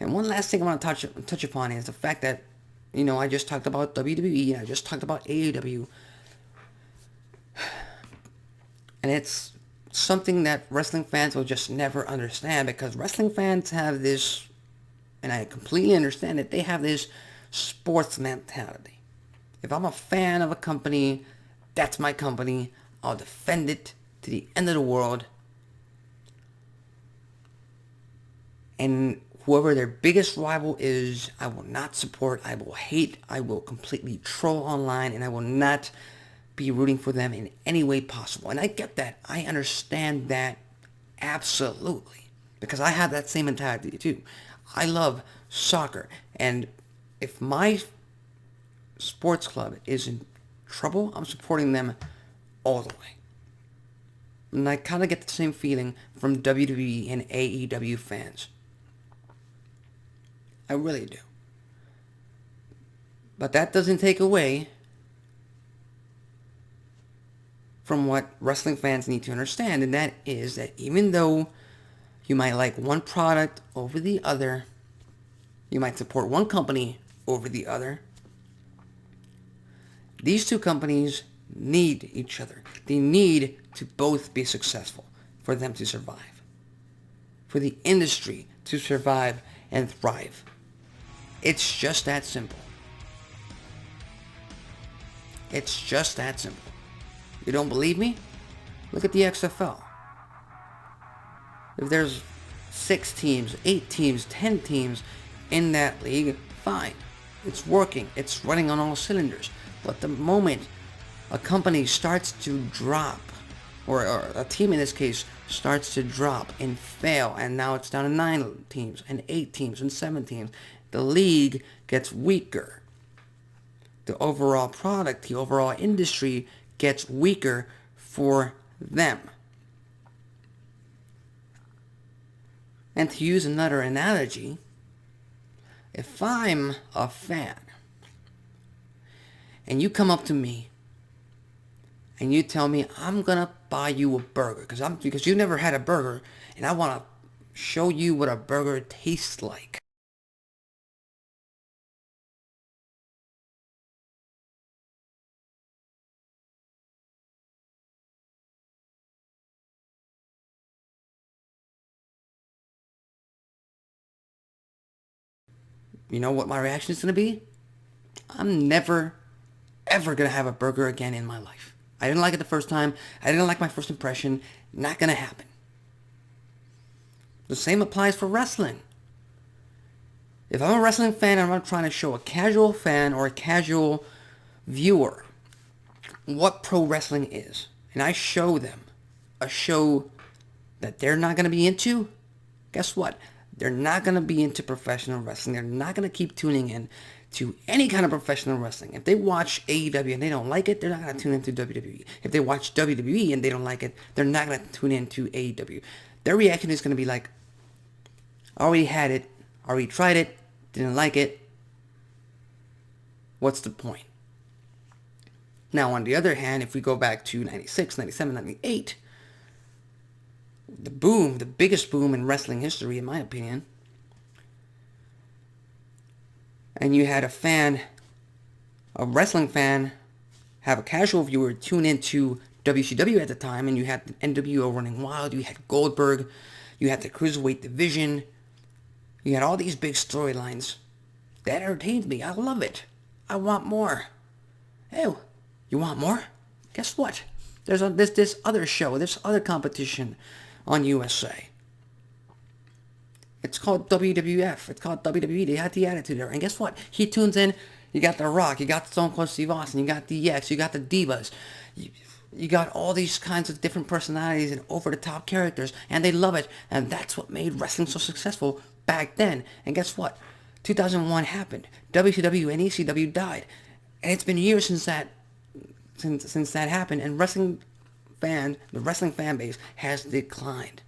And one last thing I want to touch upon is the fact that, I just talked about WWE and I just talked about AEW, and it's something that wrestling fans will just never understand, because wrestling fans have this, and I completely understand it, they have this sports mentality. If I'm a fan of a company, that's my company. I'll defend it to the end of the world. And whoever their biggest rival is, I will not support, I will hate, I will completely troll online, and I will not be rooting for them in any way possible. And I get that. I understand that absolutely. Because I have that same mentality too. I love soccer. And if my sports club is in trouble, I'm supporting them all the way. And I kind of get the same feeling from WWE and AEW fans. I really do. But that doesn't take away from what wrestling fans need to understand, and that is that even though you might like one product over the other, you might support one company over the other, these two companies need each other. They need to both be successful for them to survive, for the industry to survive and thrive. It's just that simple. It's just that simple. You don't believe me? Look at the XFL. If there's 6 teams, 8 teams, 10 teams in that league, fine. It's working. It's running on all cylinders. But the moment a company starts to drop, or a team in this case starts to drop and fail, and now it's down to 9 teams and 8 teams and 7 teams, the league gets weaker. The overall product, the overall industry gets weaker for them. And to use another analogy, if I'm a fan and you come up to me and you tell me I'm gonna buy you a burger because you never had a burger, and I want to show you what a burger tastes like. You know what my reaction is gonna be? I'm never ever gonna have a burger again in my life. I didn't like it the first time. I didn't like my first impression. Not gonna happen. The same applies for wrestling. If I'm a wrestling fan and I'm trying to show a casual fan or a casual viewer what pro wrestling is, and I show them a show that they're not going to be into, guess what? They're not going to be into professional wrestling. They're not going to keep tuning in to any kind of professional wrestling. If they watch AEW and they don't like it, they're not going to tune into WWE. If they watch WWE and they don't like it, they're not going to tune into AEW. Their reaction is going to be like, already had it, already tried it, didn't like it. What's the point? Now, on the other hand, if we go back to 96, 97, 98, the boom, the biggest boom in wrestling history, in my opinion, and you had a wrestling fan, have a casual viewer tune into WCW at the time, and you had the NWO running wild, you had Goldberg, you had the Cruiserweight division, you had all these big storylines. That entertained me. I love it. I want more. Hey, you want more? Guess what? There's this other show, this other competition on USA. It's called WWF. It's called WWE. They had the Attitude Era. And guess what? He tunes in. You got The Rock. You got Stone Cold Steve Austin. You got DX. You got the Divas. You got all these kinds of different personalities and over-the-top characters. And they love it. And that's what made wrestling so successful back then. And guess what? 2001 happened. WCW and ECW died. And it's been years since that happened. And the wrestling fan base has declined.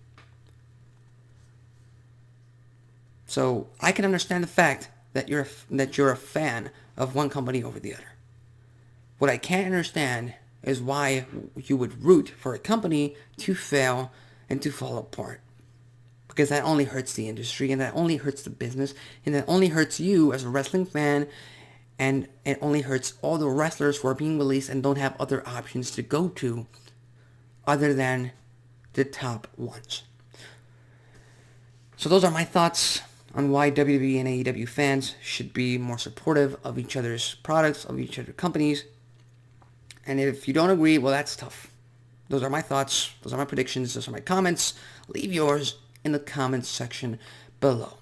So I can understand the fact that you're a fan of one company over the other. What I can't understand is why you would root for a company to fail and to fall apart. because that only hurts the industry, and that only hurts the business, and that only hurts you as a wrestling fan, and it only hurts all the wrestlers who are being released and don't have other options to go to other than the top ones. So those are my thoughts on why WWE and AEW fans should be more supportive of each other's products, of each other's companies. And if you don't agree, well, that's tough. Those are my thoughts. Those are my predictions. Those are my comments. Leave yours in the comments section below.